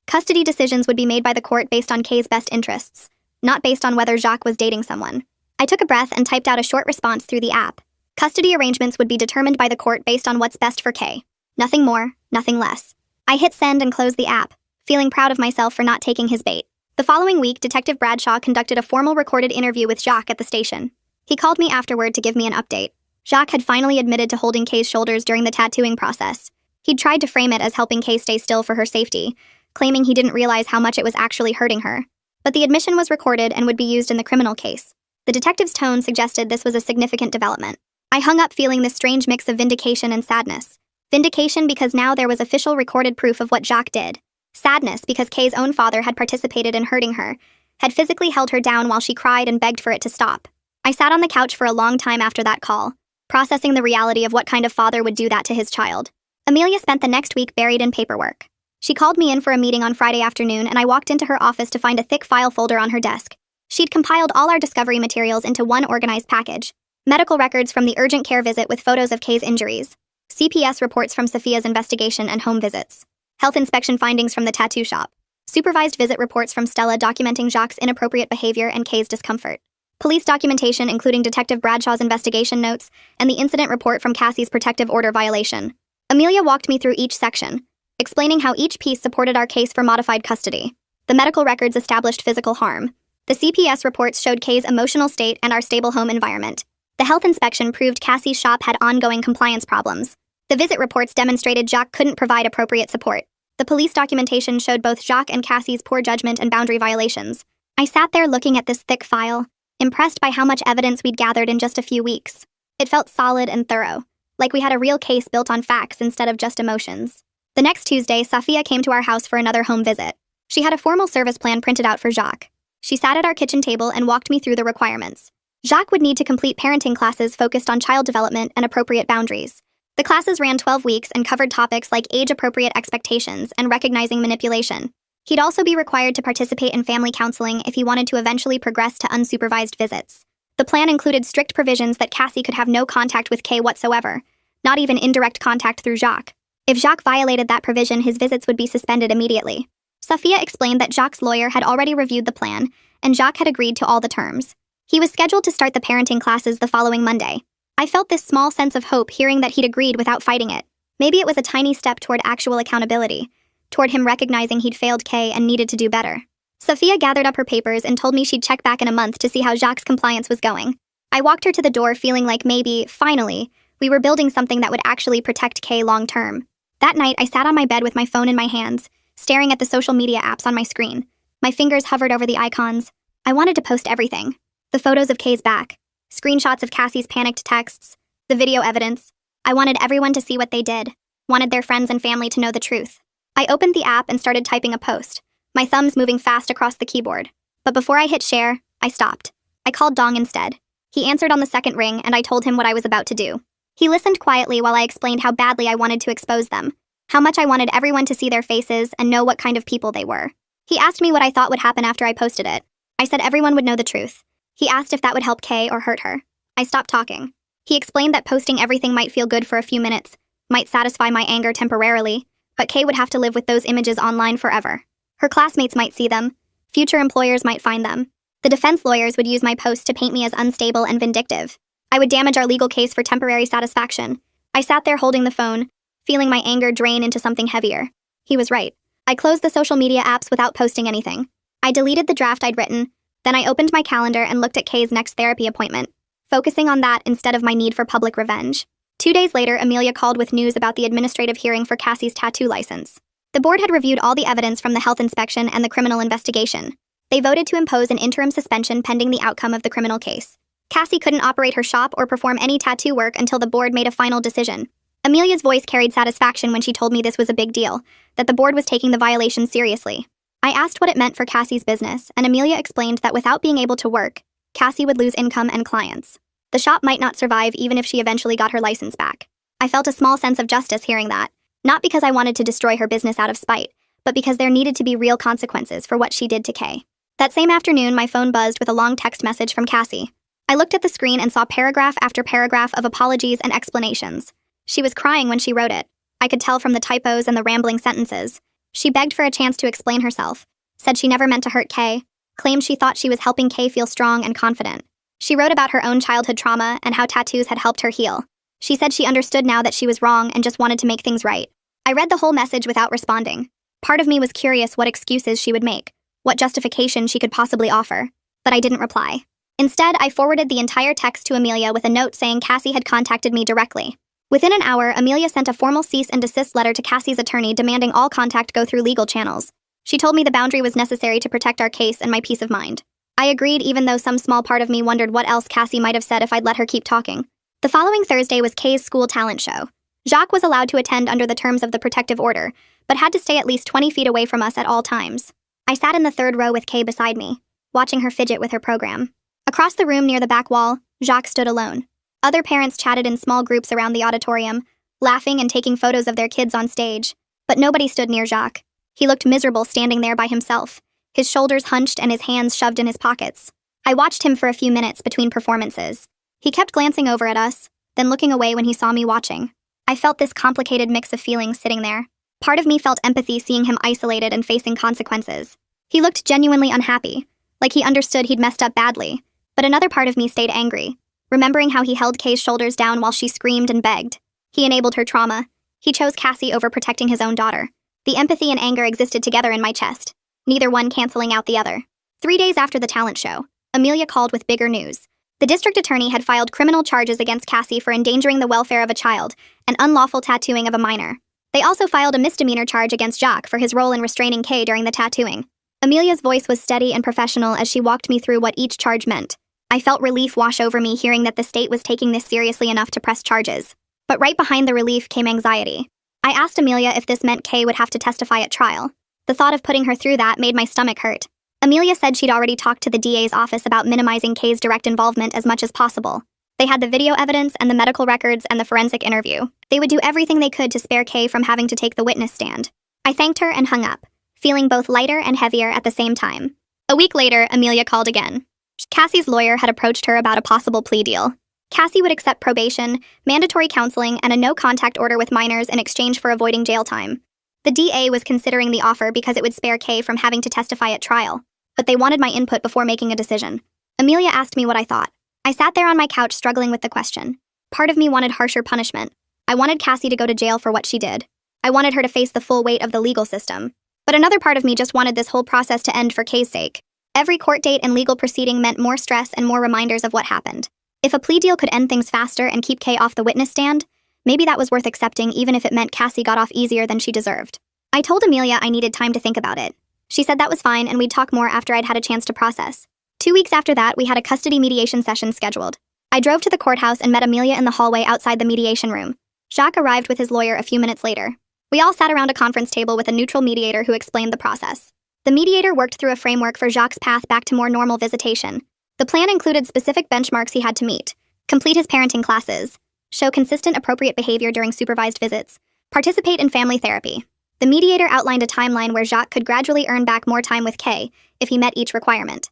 Custody decisions would be made by the court based on Kay's best interests, not based on whether Jacques was dating someone. I took a breath and typed out a short response through the app. Custody arrangements would be determined by the court based on what's best for Kay. Nothing more, nothing less. I hit send and closed the app, feeling proud of myself for not taking his bait. The following week, Detective Bradshaw conducted a formal recorded interview with Jacques at the station. He called me afterward to give me an update. Jacques had finally admitted to holding Kay's shoulders during the tattooing process. He'd tried to frame it as helping Kay stay still for her safety, claiming he didn't realize how much it was actually hurting her. But the admission was recorded and would be used in the criminal case. The detective's tone suggested this was a significant development. I hung up feeling this strange mix of vindication and sadness. Vindication because now there was official recorded proof of what Jacques did. Sadness because Kay's own father had participated in hurting her, had physically held her down while she cried and begged for it to stop. I sat on the couch for a long time after that call, processing the reality of what kind of father would do that to his child. Amelia spent the next week buried in paperwork. She called me in for a meeting on Friday afternoon, and I walked into her office to find a thick file folder on her desk. She'd compiled all our discovery materials into one organized package: medical records from the urgent care visit with photos of Kay's injuries, CPS reports from Sophia's investigation and home visits, health inspection findings from the tattoo shop, supervised visit reports from Stella documenting Jacques' inappropriate behavior and Kay's discomfort, police documentation including Detective Bradshaw's investigation notes, and the incident report from Cassie's protective order violation. Amelia walked me through each section, explaining how each piece supported our case for modified custody. The medical records established physical harm. The CPS reports showed Kay's emotional state and our stable home environment. The health inspection proved Cassie's shop had ongoing compliance problems. The visit reports demonstrated Jacques couldn't provide appropriate support. The police documentation showed both Jacques and Cassie's poor judgment and boundary violations. I sat there looking at this thick file, impressed by how much evidence we'd gathered in just a few weeks. It felt solid and thorough, like we had a real case built on facts instead of just emotions. The next Tuesday, Sophia came to our house for another home visit. She had a formal service plan printed out for Jacques. She sat at our kitchen table and walked me through the requirements. Jacques would need to complete parenting classes focused on child development and appropriate boundaries. The classes ran 12 weeks and covered topics like age-appropriate expectations and recognizing manipulation. He'd also be required to participate in family counseling if he wanted to eventually progress to unsupervised visits. The plan included strict provisions that Cassie could have no contact with Kay whatsoever, not even indirect contact through Jacques. If Jacques violated that provision, his visits would be suspended immediately. Sophia explained that Jacques' lawyer had already reviewed the plan, and Jacques had agreed to all the terms. He was scheduled to start the parenting classes the following Monday. I felt this small sense of hope hearing that he'd agreed without fighting it. Maybe it was a tiny step toward actual accountability, toward him recognizing he'd failed Kay and needed to do better. Sophia gathered up her papers and told me she'd check back in a month to see how Jacques' compliance was going. I walked her to the door feeling like maybe, finally, we were building something that would actually protect Kay long-term. That night, I sat on my bed with my phone in my hands, staring at the social media apps on my screen. My fingers hovered over the icons. I wanted to post everything. The photos of Kay's back, screenshots of Cassie's panicked texts, the video evidence. I wanted everyone to see what they did, wanted their friends and family to know the truth. I opened the app and started typing a post, my thumbs moving fast across the keyboard. But before I hit share, I stopped. I called Dong instead. He answered on the second ring, and I told him what I was about to do. He listened quietly while I explained how badly I wanted to expose them, how much I wanted everyone to see their faces and know what kind of people they were. He asked me what I thought would happen after I posted it. I said everyone would know the truth. He asked if that would help Kay or hurt her. I stopped talking. He explained that posting everything might feel good for a few minutes, might satisfy my anger temporarily, but Kay would have to live with those images online forever. Her classmates might see them. Future employers might find them. The defense lawyers would use my post to paint me as unstable and vindictive. I would damage our legal case for temporary satisfaction. I sat there holding the phone, feeling my anger drain into something heavier. He was right. I closed the social media apps without posting anything. I deleted the draft I'd written, then I opened my calendar and looked at Kay's next therapy appointment, focusing on that instead of my need for public revenge. 2 days later, Amelia called with news about the administrative hearing for Cassie's tattoo license. The board had reviewed all the evidence from the health inspection and the criminal investigation. They voted to impose an interim suspension pending the outcome of the criminal case. Cassie couldn't operate her shop or perform any tattoo work until the board made a final decision. Amelia's voice carried satisfaction when she told me this was a big deal, that the board was taking the violation seriously. I asked what it meant for Cassie's business, and Amelia explained that without being able to work, Cassie would lose income and clients. The shop might not survive even if she eventually got her license back. I felt a small sense of justice hearing that, not because I wanted to destroy her business out of spite, but because there needed to be real consequences for what she did to Kay. That same afternoon, my phone buzzed with a long text message from Cassie. I looked at the screen and saw paragraph after paragraph of apologies and explanations. She was crying when she wrote it. I could tell from the typos and the rambling sentences. She begged for a chance to explain herself, said she never meant to hurt Kay, claimed she thought she was helping Kay feel strong and confident. She wrote about her own childhood trauma and how tattoos had helped her heal. She said she understood now that she was wrong and just wanted to make things right. I read the whole message without responding. Part of me was curious what excuses she would make, what justification she could possibly offer, but I didn't reply. Instead, I forwarded the entire text to Amelia with a note saying Cassie had contacted me directly. Within an hour, Amelia sent a formal cease and desist letter to Cassie's attorney demanding all contact go through legal channels. She told me the boundary was necessary to protect our case and my peace of mind. I agreed, even though some small part of me wondered what else Cassie might have said if I'd let her keep talking. The following Thursday was Kay's school talent show. Jacques was allowed to attend under the terms of the protective order, but had to stay at least 20 feet away from us at all times. I sat in the third row with Kay beside me, watching her fidget with her program. Across the room near the back wall, Jacques stood alone. Other parents chatted in small groups around the auditorium, laughing and taking photos of their kids on stage, but nobody stood near Jacques. He looked miserable standing there by himself, his shoulders hunched and his hands shoved in his pockets. I watched him for a few minutes between performances. He kept glancing over at us, then looking away when he saw me watching. I felt this complicated mix of feelings sitting there. Part of me felt empathy seeing him isolated and facing consequences. He looked genuinely unhappy, like he understood he'd messed up badly, but another part of me stayed angry, remembering how he held Kay's shoulders down while she screamed and begged. He enabled her trauma. He chose Cassie over protecting his own daughter. The empathy and anger existed together in my chest, neither one canceling out the other. 3 days after the talent show, Amelia called with bigger news. The district attorney had filed criminal charges against Cassie for endangering the welfare of a child and unlawful tattooing of a minor. They also filed a misdemeanor charge against Jacques for his role in restraining Kay during the tattooing. Amelia's voice was steady and professional as she walked me through what each charge meant. I felt relief wash over me hearing that the state was taking this seriously enough to press charges. But right behind the relief came anxiety. I asked Amelia if this meant Kay would have to testify at trial. The thought of putting her through that made my stomach hurt. Amelia said she'd already talked to the DA's office about minimizing Kay's direct involvement as much as possible. They had the video evidence and the medical records and the forensic interview. They would do everything they could to spare Kay from having to take the witness stand. I thanked her and hung up, feeling both lighter and heavier at the same time. A week later, Amelia called again. Cassie's lawyer had approached her about a possible plea deal. Cassie would accept probation, mandatory counseling, and a no-contact order with minors in exchange for avoiding jail time. The DA was considering the offer because it would spare Kay from having to testify at trial, but they wanted my input before making a decision. Amelia asked me what I thought. I sat there on my couch struggling with the question. Part of me wanted harsher punishment. I wanted Cassie to go to jail for what she did. I wanted her to face the full weight of the legal system. But another part of me just wanted this whole process to end for Kay's sake. Every court date and legal proceeding meant more stress and more reminders of what happened. If a plea deal could end things faster and keep Kay off the witness stand, maybe that was worth accepting even if it meant Cassie got off easier than she deserved. I told Amelia I needed time to think about it. She said that was fine and we'd talk more after I'd had a chance to process. 2 weeks after that, we had a custody mediation session scheduled. I drove to the courthouse and met Amelia in the hallway outside the mediation room. Jacques arrived with his lawyer a few minutes later. We all sat around a conference table with a neutral mediator who explained the process. The mediator worked through a framework for Jacques' path back to more normal visitation. The plan included specific benchmarks he had to meet: complete his parenting classes, show consistent appropriate behavior during supervised visits, participate in family therapy. The mediator outlined a timeline where Jacques could gradually earn back more time with Kay if he met each requirement.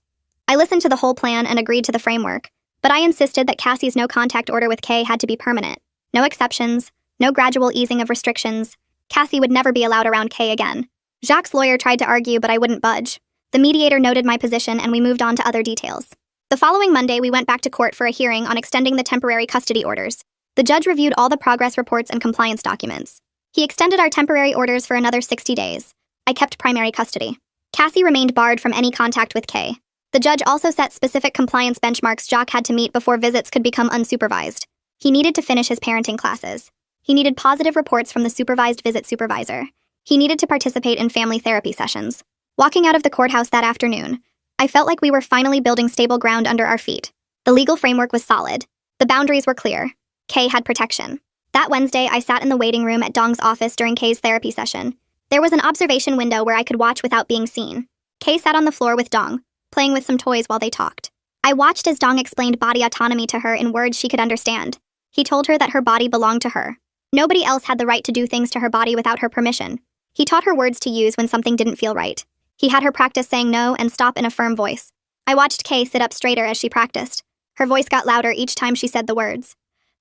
I listened to the whole plan and agreed to the framework, but I insisted that Cassie's no-contact order with Kay had to be permanent. No exceptions, no gradual easing of restrictions. Cassie would never be allowed around Kay again. Jacques' lawyer tried to argue, but I wouldn't budge. The mediator noted my position and we moved on to other details. The following Monday, we went back to court for a hearing on extending the temporary custody orders. The judge reviewed all the progress reports and compliance documents. He extended our temporary orders for another 60 days. I kept primary custody. Cassie remained barred from any contact with Kay. The judge also set specific compliance benchmarks Jacques had to meet before visits could become unsupervised. He needed to finish his parenting classes. He needed positive reports from the supervised visit supervisor. He needed to participate in family therapy sessions. Walking out of the courthouse that afternoon, I felt like we were finally building stable ground under our feet. The legal framework was solid. The boundaries were clear. Kay had protection. That Wednesday, I sat in the waiting room at Dong's office during Kay's therapy session. There was an observation window where I could watch without being seen. Kay sat on the floor with Dong, playing with some toys while they talked. I watched as Dong explained body autonomy to her in words she could understand. He told her that her body belonged to her. Nobody else had the right to do things to her body without her permission. He taught her words to use when something didn't feel right. He had her practice saying no and stop in a firm voice. I watched Kay sit up straighter as she practiced. Her voice got louder each time she said the words.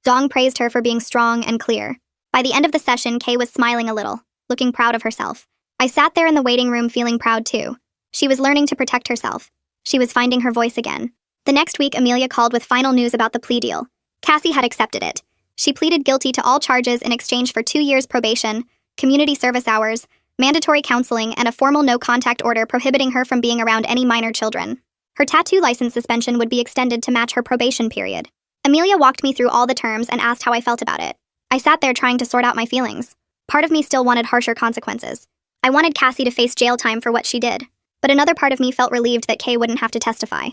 Dong praised her for being strong and clear. By the end of the session, Kay was smiling a little, looking proud of herself. I sat there in the waiting room feeling proud too. She was learning to protect herself. She was finding her voice again. The next week, Amelia called with final news about the plea deal. Cassie had accepted it. She pleaded guilty to all charges in exchange for 2 years probation, community service hours, mandatory counseling, and a formal no-contact order prohibiting her from being around any minor children. Her tattoo license suspension would be extended to match her probation period. Amelia walked me through all the terms and asked how I felt about it. I sat there trying to sort out my feelings. Part of me still wanted harsher consequences. I wanted Cassie to face jail time for what she did, but another part of me felt relieved that Kay wouldn't have to testify.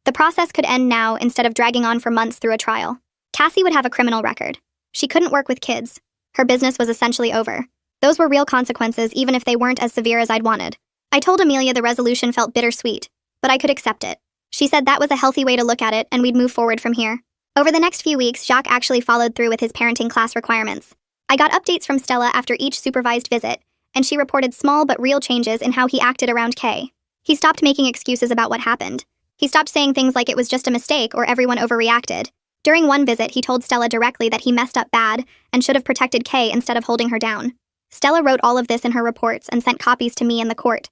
The process could end now instead of dragging on for months through a trial. Cassie would have a criminal record. She couldn't work with kids. Her business was essentially over. Those were real consequences, even if they weren't as severe as I'd wanted. I told Amelia the resolution felt bittersweet, but I could accept it. She said that was a healthy way to look at it, and we'd move forward from here. Over the next few weeks, Jacques actually followed through with his parenting class requirements. I got updates from Stella after each supervised visit, and she reported small but real changes in how he acted around Kay. He stopped making excuses about what happened. He stopped saying things like it was just a mistake or everyone overreacted. During one visit, he told Stella directly that he messed up bad and should have protected Kay instead of holding her down. Stella wrote all of this in her reports and sent copies to me in the court.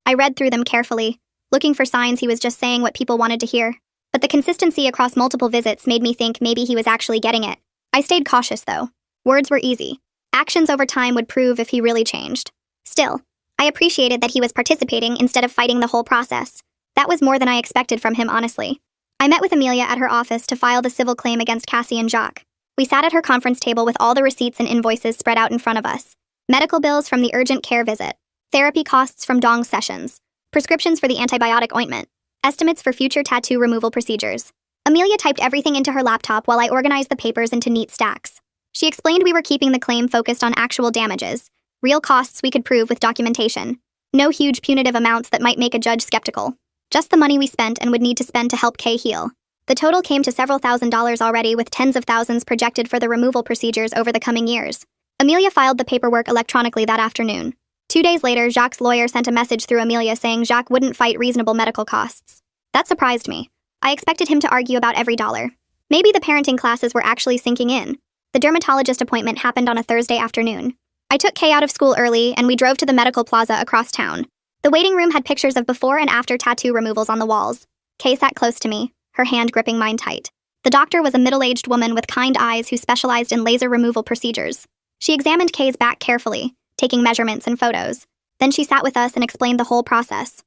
I read through them carefully, looking for signs he was just saying what people wanted to hear. But the consistency across multiple visits made me think maybe he was actually getting it. I stayed cautious, though. Words were easy. Actions over time would prove if he really changed. Still, I appreciated that he was participating instead of fighting the whole process. That was more than I expected from him, honestly. I met with Amelia at her office to file the civil claim against Cassie and Jacques. We sat at her conference table with all the receipts and invoices spread out in front of us. Medical bills from the urgent care visit, therapy costs from Dong's sessions, prescriptions for the antibiotic ointment, estimates for future tattoo removal procedures. Amelia typed everything into her laptop while I organized the papers into neat stacks. She explained we were keeping the claim focused on actual damages, real costs we could prove with documentation. No huge punitive amounts that might make a judge skeptical. Just the money we spent and would need to spend to help Kay heal. The total came to several $1,000s already, with tens of thousands projected for the removal procedures over the coming years. Amelia filed the paperwork electronically that afternoon. 2 days later, Jacques' lawyer sent a message through Amelia saying Jacques wouldn't fight reasonable medical costs. That surprised me. I expected him to argue about every dollar. Maybe the parenting classes were actually sinking in. The dermatologist appointment happened on a Thursday afternoon. I took Kay out of school early and we drove to the medical plaza across town. The waiting room had pictures of before and after tattoo removals on the walls. Kay sat close to me, her hand gripping mine tight. The doctor was a middle-aged woman with kind eyes who specialized in laser removal procedures. She examined Kay's back carefully, taking measurements and photos. Then she sat with us and explained the whole process.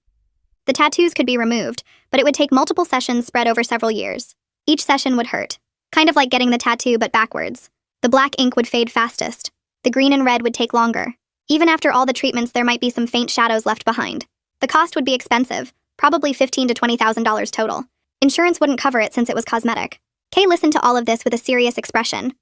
The tattoos could be removed, but it would take multiple sessions spread over several years. Each session would hurt. Kind of like getting the tattoo but backwards. The black ink would fade fastest. The green and red would take longer. Even after all the treatments, there might be some faint shadows left behind. The cost would be expensive, probably $15,000 to $20,000 total. Insurance wouldn't cover it since it was cosmetic. Kay listened to all of this with a serious expression.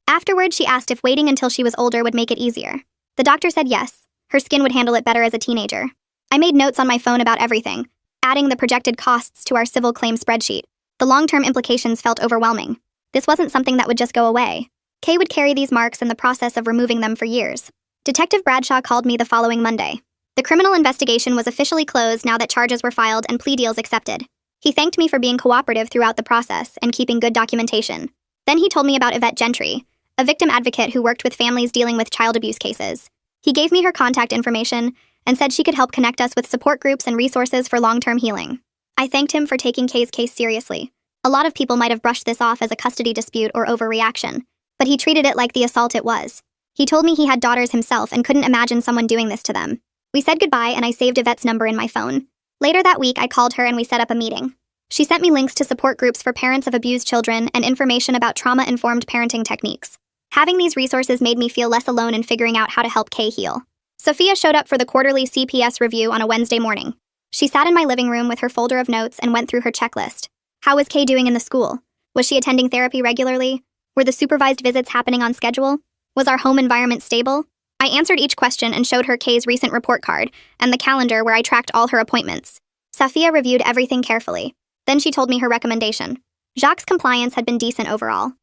Afterward, she asked if waiting until she was older would make it easier. The doctor said yes. Her skin would handle it better as a teenager. I made notes on my phone about everything. Adding the projected costs to our civil claim spreadsheet, the long-term implications felt overwhelming. This wasn't something that would just go away. Kay would carry these marks in the process of removing them for years. Detective Bradshaw called me the following Monday. The criminal investigation was officially closed now that charges were filed and plea deals accepted. He thanked me for being cooperative throughout the process and keeping good documentation. Then he told me about Yvette Gentry, a victim advocate who worked with families dealing with child abuse cases. He gave me her contact information and said she could help connect us with support groups and resources for long-term healing. I thanked him for taking Kay's case seriously. A lot of people might have brushed this off as a custody dispute or overreaction, but he treated it like the assault it was. He told me he had daughters himself and couldn't imagine someone doing this to them. We said goodbye and I saved Yvette's number in my phone. Later that week, I called her and we set up a meeting. She sent me links to support groups for parents of abused children and information about trauma-informed parenting techniques. Having these resources made me feel less alone in figuring out how to help Kay heal. Sophia showed up for the quarterly CPS review on a Wednesday morning. She sat in my living room with her folder of notes and went through her checklist. How was Kay doing in the school? Was she attending therapy regularly? Were the supervised visits happening on schedule? Was our home environment stable? I answered each question and showed her Kay's recent report card and the calendar where I tracked all her appointments. Sophia reviewed everything carefully. Then she told me her recommendation. Jacques' compliance had been decent overall.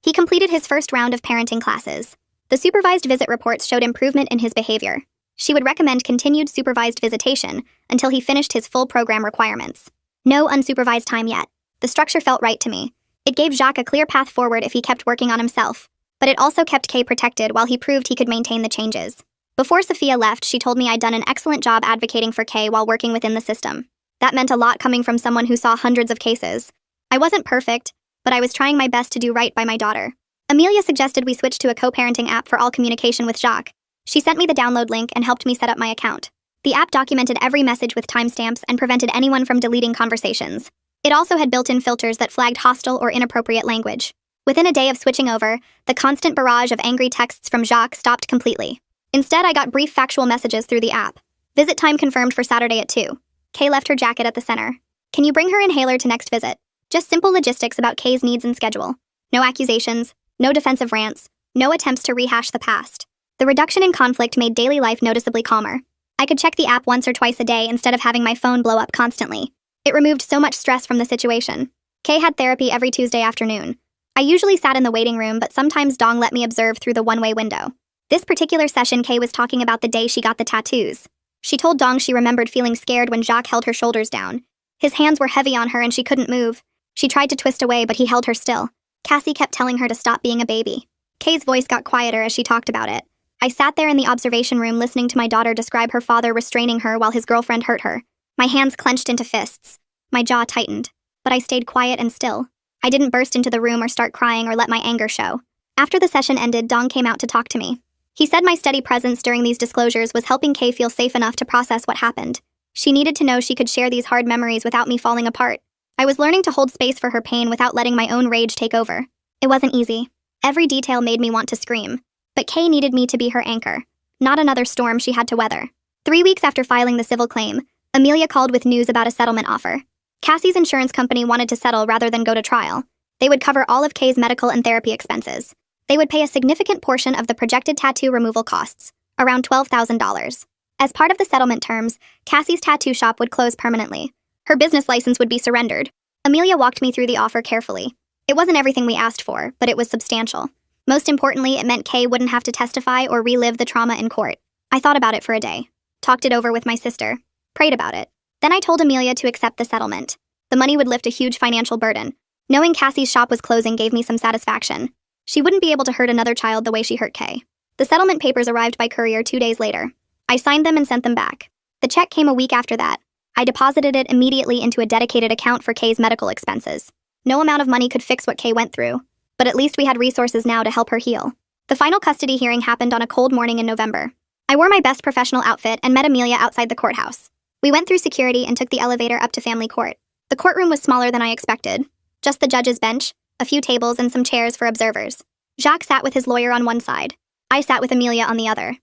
He completed his first round of parenting classes. The supervised visit reports showed improvement in his behavior. She would recommend continued supervised visitation until he finished his full program requirements. No unsupervised time yet. The structure felt right to me. It gave Jacques a clear path forward if he kept working on himself, but it also kept Kay protected while he proved he could maintain the changes. Before Sophia left, she told me I'd done an excellent job advocating for Kay while working within the system. That meant a lot coming from someone who saw hundreds of cases. I wasn't perfect, but I was trying my best to do right by my daughter. Amelia suggested we switch to a co-parenting app for all communication with Jacques. She sent me the download link and helped me set up my account. The app documented every message with timestamps and prevented anyone from deleting conversations. It also had built-in filters that flagged hostile or inappropriate language. Within a day of switching over, the constant barrage of angry texts from Jacques stopped completely. Instead, I got brief factual messages through the app. Visit time confirmed for Saturday at 2. Kay left her jacket at the center. Can you bring her inhaler to next visit? Just simple logistics about Kay's needs and schedule. No accusations, no defensive rants, no attempts to rehash the past. The reduction in conflict made daily life noticeably calmer. I could check the app once or twice a day instead of having my phone blow up constantly. It removed so much stress from the situation. Kay had therapy every Tuesday afternoon. I usually sat in the waiting room, but sometimes Dong let me observe through the one-way window. This particular session, Kay was talking about the day she got the tattoos. She told Dong she remembered feeling scared when Jacques held her shoulders down. His hands were heavy on her and she couldn't move. She tried to twist away, but he held her still. Cassie kept telling her to stop being a baby. Kay's voice got quieter as she talked about it. I sat there in the observation room listening to my daughter describe her father restraining her while his girlfriend hurt her. My hands clenched into fists. My jaw tightened. But I stayed quiet and still. I didn't burst into the room or start crying or let my anger show. After the session ended, Dong came out to talk to me. He said my steady presence during these disclosures was helping Kay feel safe enough to process what happened. She needed to know she could share these hard memories without me falling apart. I was learning to hold space for her pain without letting my own rage take over. It wasn't easy. Every detail made me want to scream. But Kay needed me to be her anchor, not another storm she had to weather. 3 weeks after filing the civil claim, Amelia called with news about a settlement offer. Cassie's insurance company wanted to settle rather than go to trial. They would cover all of Kay's medical and therapy expenses. They would pay a significant portion of the projected tattoo removal costs, around $12,000. As part of the settlement terms, Cassie's tattoo shop would close permanently. Her business license would be surrendered. Amelia walked me through the offer carefully. It wasn't everything we asked for, but it was substantial. Most importantly, it meant Kay wouldn't have to testify or relive the trauma in court. I thought about it for a day, talked it over with my sister, prayed about it. Then I told Amelia to accept the settlement. The money would lift a huge financial burden. Knowing Cassie's shop was closing gave me some satisfaction. She wouldn't be able to hurt another child the way she hurt Kay. The settlement papers arrived by courier 2 days later. I signed them and sent them back. The check came a week after that. I deposited it immediately into a dedicated account for Kay's medical expenses. No amount of money could fix what Kay went through, but at least we had resources now to help her heal. The final custody hearing happened on a cold morning in November. I wore my best professional outfit and met Amelia outside the courthouse. We went through security and took the elevator up to family court. The courtroom was smaller than I expected. Just the judge's bench, a few tables, and some chairs for observers. Jacques sat with his lawyer on one side. I sat with Amelia on the other.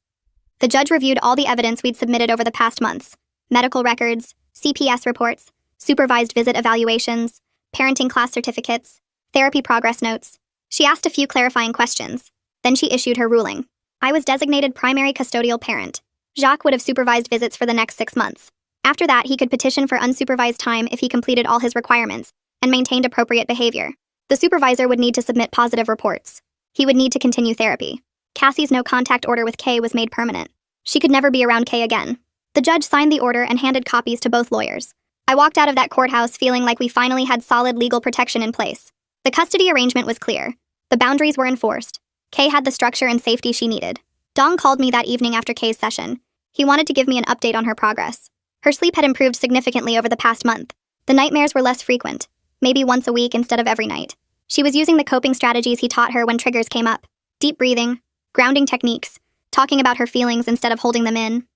The judge reviewed all the evidence we'd submitted over the past months. Medical records, CPS reports, supervised visit evaluations, parenting class certificates, therapy progress notes. She asked a few clarifying questions. Then she issued her ruling. I was designated primary custodial parent. Jacques would have supervised visits for the next 6 months. After that, he could petition for unsupervised time if he completed all his requirements and maintained appropriate behavior. The supervisor would need to submit positive reports. He would need to continue therapy. Cassie's no-contact order with Kay was made permanent. She could never be around Kay again. The judge signed the order and handed copies to both lawyers. I walked out of that courthouse feeling like we finally had solid legal protection in place. The custody arrangement was clear. The boundaries were enforced. Kay had the structure and safety she needed. Dong called me that evening after Kay's session. He wanted to give me an update on her progress. Her sleep had improved significantly over the past month. The nightmares were less frequent, maybe once a week instead of every night. She was using the coping strategies he taught her when triggers came up. Deep breathing, grounding techniques, talking about her feelings instead of holding them in.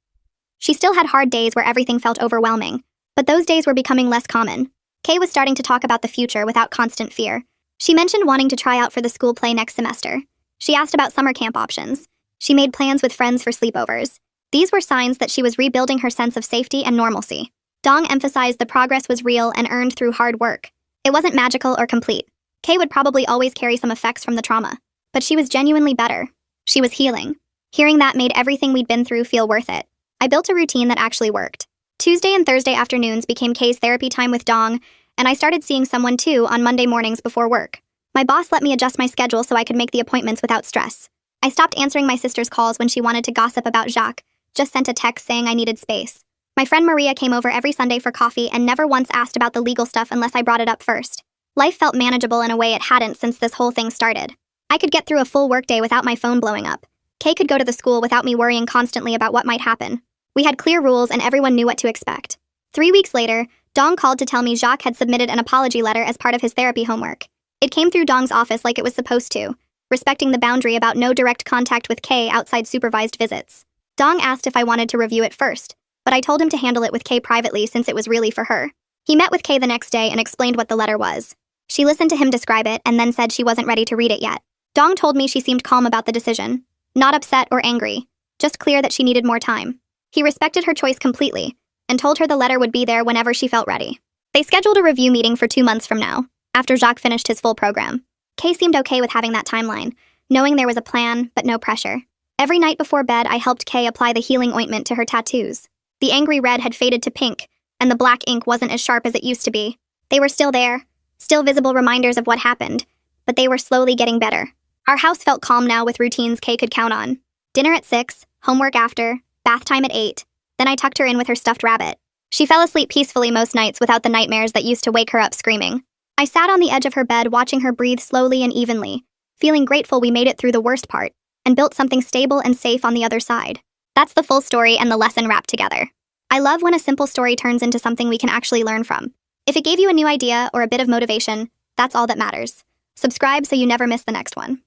She still had hard days where everything felt overwhelming, but those days were becoming less common. Kay was starting to talk about the future without constant fear. She mentioned wanting to try out for the school play next semester. She asked about summer camp options. She made plans with friends for sleepovers. These were signs that she was rebuilding her sense of safety and normalcy. Dong emphasized the progress was real and earned through hard work. It wasn't magical or complete. Kay would probably always carry some effects from the trauma, but she was genuinely better. She was healing. Hearing that made everything we'd been through feel worth it. I built a routine that actually worked. Tuesday and Thursday afternoons became Kay's therapy time with Dong, and I started seeing someone too on Monday mornings before work. My boss let me adjust my schedule so I could make the appointments without stress. I stopped answering my sister's calls when she wanted to gossip about Jacques, just sent a text saying I needed space. My friend Maria came over every Sunday for coffee and never once asked about the legal stuff unless I brought it up first. Life felt manageable in a way it hadn't since this whole thing started. I could get through a full workday without my phone blowing up. Kay could go to the school without me worrying constantly about what might happen. We had clear rules and everyone knew what to expect. 3 weeks later, Dong called to tell me Jacques had submitted an apology letter as part of his therapy homework. It came through Dong's office like it was supposed to, respecting the boundary about no direct contact with Kay outside supervised visits. Dong asked if I wanted to review it first, but I told him to handle it with Kay privately since it was really for her. He met with Kay the next day and explained what the letter was. She listened to him describe it and then said she wasn't ready to read it yet. Dong told me she seemed calm about the decision, not upset or angry, just clear that she needed more time. He respected her choice completely and told her the letter would be there whenever she felt ready. They scheduled a review meeting for 2 months from now, after Jacques finished his full program. Kay seemed okay with having that timeline, knowing there was a plan, but no pressure. Every night before bed, I helped Kay apply the healing ointment to her tattoos. The angry red had faded to pink, and the black ink wasn't as sharp as it used to be. They were still there, still visible reminders of what happened, but they were slowly getting better. Our house felt calm now with routines Kay could count on. Dinner at 6, homework after, bath time at 8, then I tucked her in with her stuffed rabbit. She fell asleep peacefully most nights without the nightmares that used to wake her up screaming. I sat on the edge of her bed watching her breathe slowly and evenly, feeling grateful we made it through the worst part, and built something stable and safe on the other side. That's the full story and the lesson wrapped together. I love when a simple story turns into something we can actually learn from. If it gave you a new idea or a bit of motivation, that's all that matters. Subscribe so you never miss the next one.